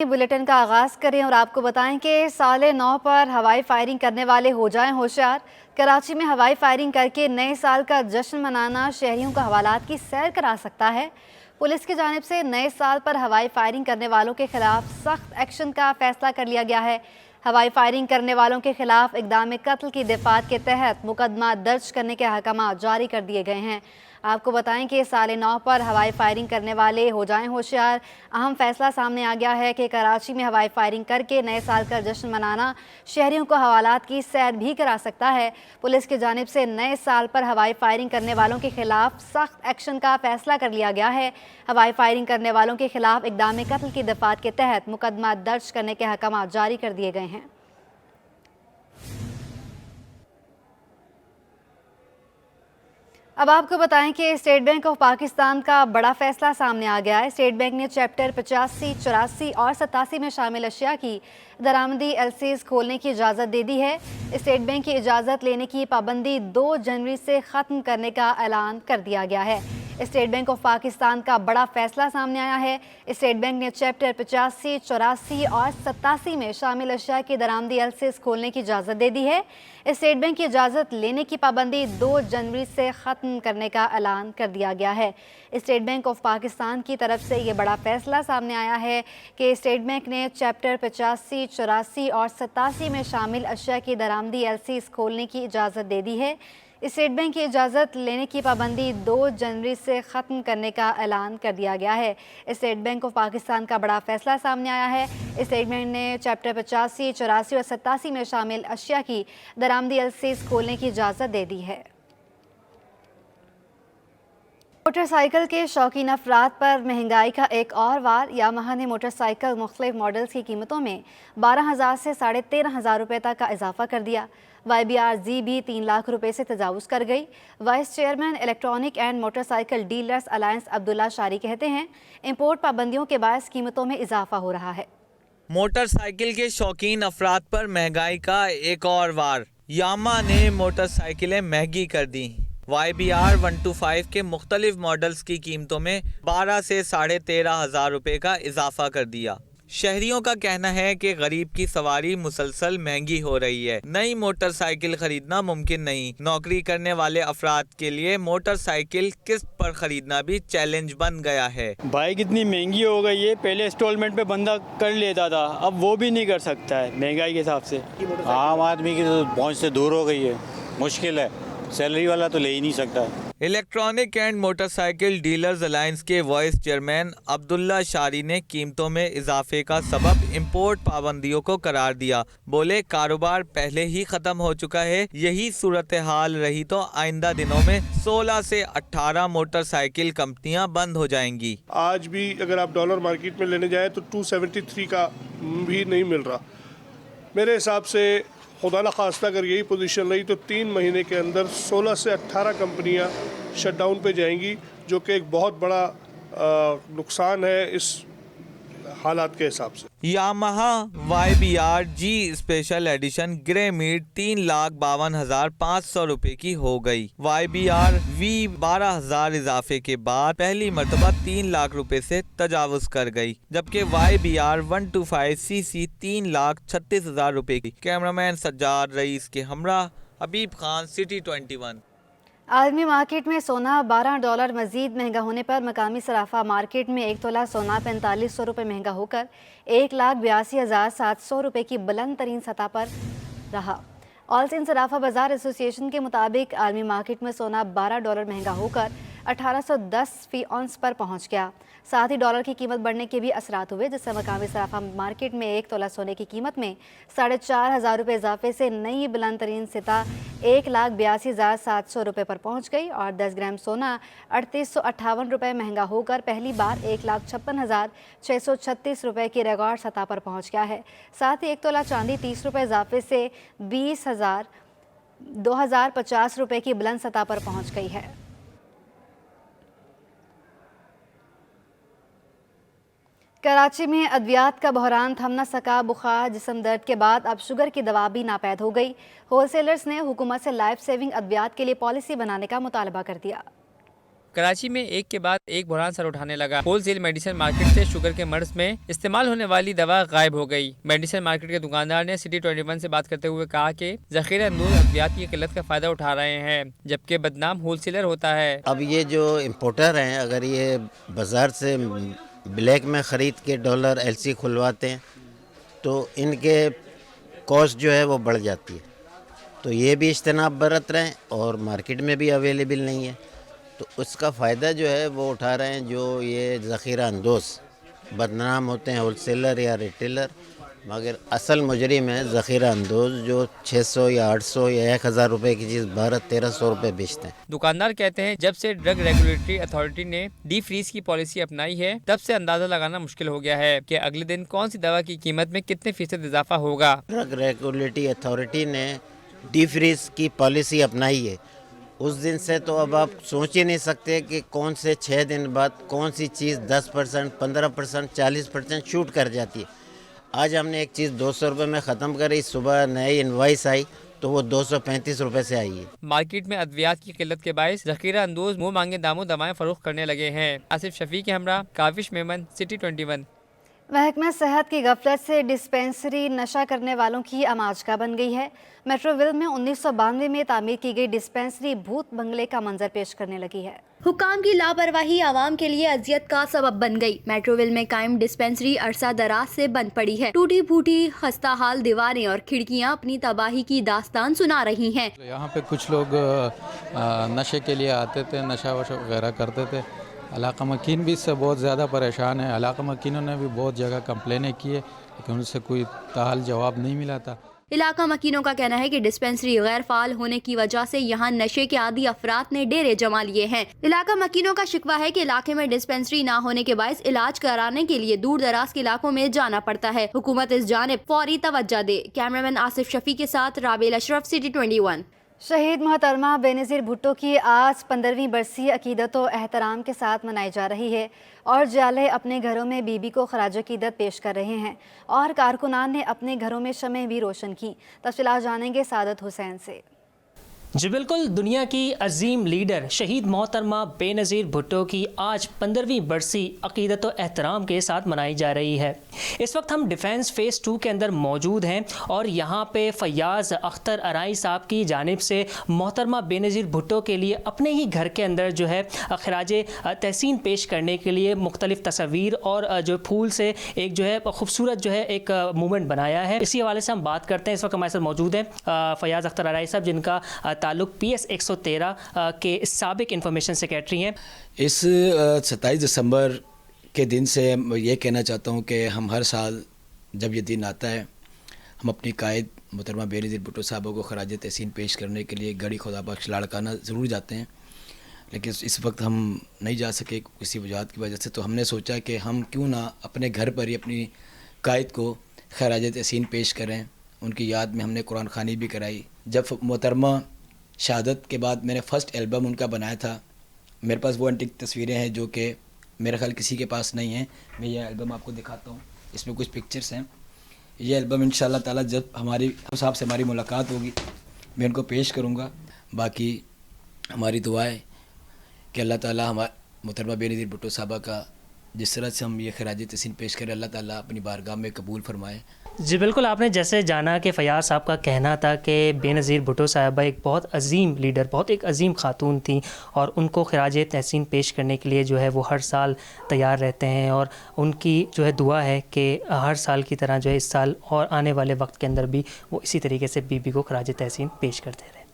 Bulletin का आगाज करें और आपको बताएं कि साले 9 पर हवाई फायरिंग करने वाले हो जाएं होशियार। कराची में हवाई फायरिंग करके नए साल का जश्न मनाना शहरियों को हवालात की सैर करा सकता है। पुलिस की जानिब से नए साल पर हवाई फायरिंग करने वालों के खिलाफ सख्त एक्शन का फैसला कर लिया गया है। हवाई फायरिंग करने वालों के खिलाफ इक़दाम कत्ल की दफ़ात के तहत मुकदमा दर्ज करने के अहकाम जारी कर दिए गए हैं। आपको बताएं कि साले 9 पर हवाई फायरिंग करने वाले हो जाएं होशियार। अहम फैसला सामने आ गया है कि कराची में हवाई फायरिंग करके नए साल का जश्न मनाना शहरियों को हवालात की सैर भी करा सकता है। पुलिस की जानिब से नए साल पर हवाई फायरिंग करने वालों के खिलाफ सख्त एक्शन का फैसला कर लिया गया है। हवाई फायरिंग करने वालों के खिलाफ इक़दाम कत्ल की दफ़ात के तहत मुकदमा दर्ज करने के अहकाम जारी कर दिए गए हैं। अब आपको बताएं कि स्टेट बैंक ऑफ पाकिस्तान का बड़ा फैसला सामने आ गया है। स्टेट बैंक ने चैप्टर 85, 84 और 87 में शामिल अशिया की दरामदी एलसीज खोलने की इजाज़त दे दी है। स्टेट बैंक की इजाज़त लेने की पाबंदी 2 जनवरी से ख़त्म करने का ऐलान कर दिया गया है। स्टेट बैंक ऑफ पाकिस्तान का बड़ा फैसला सामने आया है। स्टेट बैंक ने चैप्टर 85, 84 और 87 में शामिल अशिया की दरामदी एलसीज खोलने की इजाज़त दे दी है। स्टेट बैंक की इजाज़त लेने की पाबंदी 2 जनवरी से ख़त्म करने का ऐलान कर दिया गया है। स्टेट बैंक ऑफ पाकिस्तान की तरफ से ये बड़ा फैसला सामने आया है कि स्टेट बैंक ने चैप्टर 85, 84 और 87 में शामिल अशिया की दरामदी एलसीज खोलने की इजाज़त दे दी है। स्टेट बैंक की इजाज़त लेने की पाबंदी 2 जनवरी से ख़त्म करने का ऐलान कर दिया गया है। स्टेट बैंक ऑफ पाकिस्तान का बड़ा फैसला सामने आया है। स्टेट बैंक ने चैप्टर 85, 84 और 87 में शामिल अशिया की दरामदी एलसीज खोलने की इजाज़त दे दी है। मोटरसाइकिल के शौकीन अफराद पर महंगाई का एक और वार। यामाहा ने मोटरसाइकिल मुख्तलिफ मॉडल्स की कीमतों में 12,000 से 13,500 रुपये तक का इजाफा कर दिया। YBR-Z भी 3 लाख रुपए से तजावुज़ कर गई। Vice chairman electronic and motorcycle dealers alliance Abdullah शारी कहते हैं, इंपोर्ट पाबंदियों के बायस कीमतों में इजाफा हो रहा है। मोटरसाइकिल के शौकीन अफराद पर महंगाई का एक और वार। यामा ने मोटरसाइकिलें महंगी कर दी। YBR 125 के मुख्तलिफ मॉडल्स की कीमतों में 12 से 13,500 रुपये का इजाफा कर दिया। शहरियों का कहना है कि गरीब की सवारी मुसलसल महंगी हो रही है। नई मोटरसाइकिल खरीदना मुमकिन नहीं। नौकरी करने वाले अफराद के लिए मोटरसाइकिल किस्त पर खरीदना भी चैलेंज बन गया है। बाइक इतनी महंगी हो गई है, पहले इंस्टॉलमेंट पे बंदा कर लेता था, अब वो भी नहीं कर सकता है महंगाई के हिसाब से। आम आदमी की तो पहुँच से दूर हो गई है, मुश्किल है, सैलरी वाला तो ले ही नहीं सकता। Electronic and motorcycle dealers alliance के वाइस चेयरमैन अब्दुल्ला शारी ने कीमतों में इजाफे का सबब इंपोर्ट पाबंदियों को करार दिया। बोले, कारोबार पहले ही खत्म हो चुका है, यही सूरत हाल रही तो आइंदा दिनों में 16 से 18 मोटरसाइकिल कंपनियां बंद हो जाएंगी। आज भी अगर आप डॉलर मार्केट में लेने जाएं तो 273 का भी नहीं मिल रहा। मेरे हिसाब से खुदा न खास्ता अगर यही पोजीशन रही तो 3 महीने के अंदर 16 से 18 कंपनियां शटडाउन पे जाएंगी, जो कि एक बहुत बड़ा नुकसान है इस हालात के हिसाब से। Yamaha YBR-G special edition grey matte 3,52,500 रुपए की हो गई। YBR-V 12,000 इजाफे के बाद पहली मर्तबा 3 लाख रुपए से तजावुज कर गई, जबकि YBR 125cc 3,36,000 रुपए की। कैमरामैन सज्जाद रईस के हमरा हबीब खान, सिटी 21। आलमी मार्केट में सोना $12 मजीद महंगा होने पर मकामी सराफा मार्केट में 1 तोला सोना 4500 रुपये महंगा होकर 1,82,700 रुपये की बुलंद तरीन सतह पर रहा। ऑल सिंध सराफा बाजार एसोसिएशन के मुताबिक आलमी मार्केट में सोना $12 महंगा होकर 1810 फी औंस पर पहुंच गया। साथ ही डॉलर की कीमत बढ़ने के भी असरात हुए, जिससे मकामी सराफा मार्केट में 1 तोला सोने की कीमत में 4,500 रुपये इजाफे से नई बुलंद तरीन सतह 1,82,700 रुपये पर पहुंच गई और 10 ग्राम सोना 3,858 रुपये महंगा होकर पहली बार 1,56,636 रुपये की रिकॉर्ड सतह पर पहुंच गया है। साथ ही 1 तोला चांदी 30 रुपये इजाफे से 2,050 रुपये की बुलंद सतह पर पहुंच गई है। कराची में अद्वियात का बहरान थम न सका। बुखार, जिस्म दर्द के बाद अब शुगर की दवा भी नापैद हो गई। होलसेलर्स ने हुकूमत से लाइफ सेविंग अद्वियात के लिए पॉलिसी बनाने का मुतालबा कर दिया। کراچی میں ایک کے بعد ایک بحران سر اٹھانے لگا۔ ہول سیل میڈیسن مارکیٹ سے شوگر کے مرض میں استعمال ہونے والی دوا غائب ہو گئی۔ میڈیسن مارکیٹ کے دکاندار نے سٹی 21 سے بات کرتے ہوئے کہا کہ ذخیرہ اندوز ادویات کی قلت کا فائدہ اٹھا رہے ہیں، جبکہ بدنام ہول سیلر ہوتا ہے۔ اب یہ جو امپورٹر ہیں اگر یہ بازار سے بلیک میں خرید کے ڈالر ایل سی کھلواتے ہیں تو ان کے کاسٹ جو ہے وہ بڑھ جاتی ہے، تو یہ بھی اجتناب برت رہے ہیں اور مارکیٹ میں بھی اویلیبل نہیں ہے، تو اس کا فائدہ جو ہے وہ اٹھا رہے ہیں جو یہ ذخیرہ اندوز بدنام ہوتے ہیں، ہول سیلر یا ریٹیلر، مگر اصل مجرم ہے ذخیرہ اندوز جو 600 یا 800 یا 1000 روپے کی چیز 1200-1300 روپے بیچتے ہیں۔ دکاندار کہتے ہیں جب سے ڈرگ ریگولیٹری اتھارٹی نے ڈی فریز کی پالیسی اپنائی ہے تب سے اندازہ لگانا مشکل ہو گیا ہے کہ اگلے دن کون سی دوا کی قیمت میں کتنے فیصد اضافہ ہوگا۔ ڈرگ ریگولیٹری اتھارٹی نے ڈی فریز کی پالیسی اپنائی ہے، اس دن سے تو اب آپ سوچ ہی نہیں سکتے کہ کون سے 6 دن بعد کون سی چیز 10%، 15%، 40% شوٹ کر جاتی ہے۔ آج ہم نے ایک چیز 200 روپے میں ختم کری، صبح نئی انوائس آئی تو وہ 235 روپے سے آئی ہے۔ مارکیٹ میں ادویات کی قلت کے باعث ذخیرہ اندوز منہ مانگے داموں دوائیں فروخت کرنے لگے ہیں۔ آصف شفیع کے ہمراہ کاوش میمن، سٹی 21۔ محکمہ صحت کی غفلت سے ڈسپنسری نشہ کرنے والوں کی آماجگاہ بن گئی ہے۔ میٹرو ول میں 1992 میں تعمیر کی گئی ڈسپنسری بھوت بنگلے کا منظر پیش کرنے لگی ہے۔ حکام کی لاپرواہی عوام کے لیے اذیت کا سبب بن گئی۔ میٹرو ول میں قائم ڈسپنسری عرصہ دراز سے بند پڑی ہے۔ ٹوٹی پھوٹی خستہ حال دیواریں اور کھڑکیاں اپنی تباہی کی داستان سنا رہی ہیں۔ یہاں پہ کچھ لوگ نشے کے لیے آتے تھے، نشہ وغیرہ کرتے تھے۔ علاقہ مکین بھی اس سے بہت زیادہ پریشان ہے۔ علاقہ مکینوں نے بھی بہت جگہ کمپلینیں کی ہے لیکن ان سے کوئی تاحال جواب نہیں ملا تھا۔ علاقہ مکینوں کا کہنا ہے کہ ڈسپنسری غیر فعال ہونے کی وجہ سے یہاں نشے کے عادی افراد نے ڈیرے جما لیے ہیں۔ علاقہ مکینوں کا شکوہ ہے کہ علاقے میں ڈسپنسری نہ ہونے کے باعث علاج کرانے کے لیے دور دراز کے علاقوں میں جانا پڑتا ہے۔ حکومت اس جانب فوری توجہ دے۔ کیمرامین آصف شفیع کے ساتھ رابعہ اشرف، سٹی 21۔ شہید محترمہ بے نظیر بھٹو کی آج 15ویں برسی عقیدت و احترام کے ساتھ منائی جا رہی ہے اور جالے اپنے گھروں میں بی بی کو خراج عقیدت پیش کر رہے ہیں اور کارکنان نے اپنے گھروں میں شمع بھی روشن کی۔ تفصیلات جانیں گے سعادت حسین سے۔ جی بالکل، دنیا کی عظیم لیڈر شہید محترمہ بے نظیر بھٹو کی آج 15ویں برسی عقیدت و احترام کے ساتھ منائی جا رہی ہے۔ اس وقت ہم ڈیفینس فیس 2 کے اندر موجود ہیں اور یہاں پہ فیاض اختر ارائی صاحب کی جانب سے محترمہ بے نظیر بھٹو کے لیے اپنے ہی گھر کے اندر جو ہے خراج تحسین پیش کرنے کے لیے مختلف تصاویر اور جو پھول سے ایک جو ہے خوبصورت جو ہے ایک موومنٹ بنایا ہے۔ اسی حوالے سے ہم بات کرتے ہیں۔ اس وقت ہمارے ساتھ موجود ہیں فیاض اختر ارائی صاحب، جن کا تعلق پی ایس 113 کے سابق انفارمیشن سیکریٹری ہیں۔ اس 27 دسمبر کے دن سے یہ کہنا چاہتا ہوں کہ ہم ہر سال جب یہ دن آتا ہے ہم اپنی قائد محترمہ بے نظیر بھٹو صاحبہ کو خراج تحسین پیش کرنے کے لیے گڑی خدا بخش لاڑکانہ ضرور جاتے ہیں، لیکن اس وقت ہم نہیں جا سکے کسی وجوہات کی وجہ سے، تو ہم نے سوچا کہ ہم کیوں نہ اپنے گھر پر ہی اپنی قائد کو خراج تحسین پیش کریں۔ ان کی یاد میں ہم نے قرآن خوانی بھی کرائی۔ جب محترمہ شہادت کے بعد میں نے فرسٹ البم ان کا بنایا تھا، میرے پاس وہ انٹک تصویریں ہیں جو کہ میرا خیال کسی کے پاس نہیں ہیں۔ میں یہ البم آپ کو دکھاتا ہوں، اس میں کچھ پکچرز ہیں۔ یہ البم انشاءاللہ تعالیٰ جب ہماری صاحب سے ہماری ملاقات ہوگی میں ان کو پیش کروں گا۔ باقی ہماری دعا ہے کہ اللہ تعالیٰ ہمارے محترمہ بے نظیر بھٹو صاحبہ کا جس طرح سے ہم یہ خراج تحسین پیش کریں اللہ تعالیٰ اپنی بارگاہ میں قبول فرمائے۔ جی بالکل، آپ نے جیسے جانا کہ فیاض صاحب کا کہنا تھا کہ بے نظیر بھٹو صاحبہ ایک بہت عظیم لیڈر، بہت ایک عظیم خاتون تھیں اور ان کو خراج تحسین پیش کرنے کے لیے جو ہے وہ ہر سال تیار رہتے ہیں اور ان کی جو ہے دعا ہے کہ ہر سال کی طرح جو ہے اس سال اور آنے والے وقت کے اندر بھی وہ اسی طریقے سے بی بی کو خراج تحسین پیش کرتے رہیں۔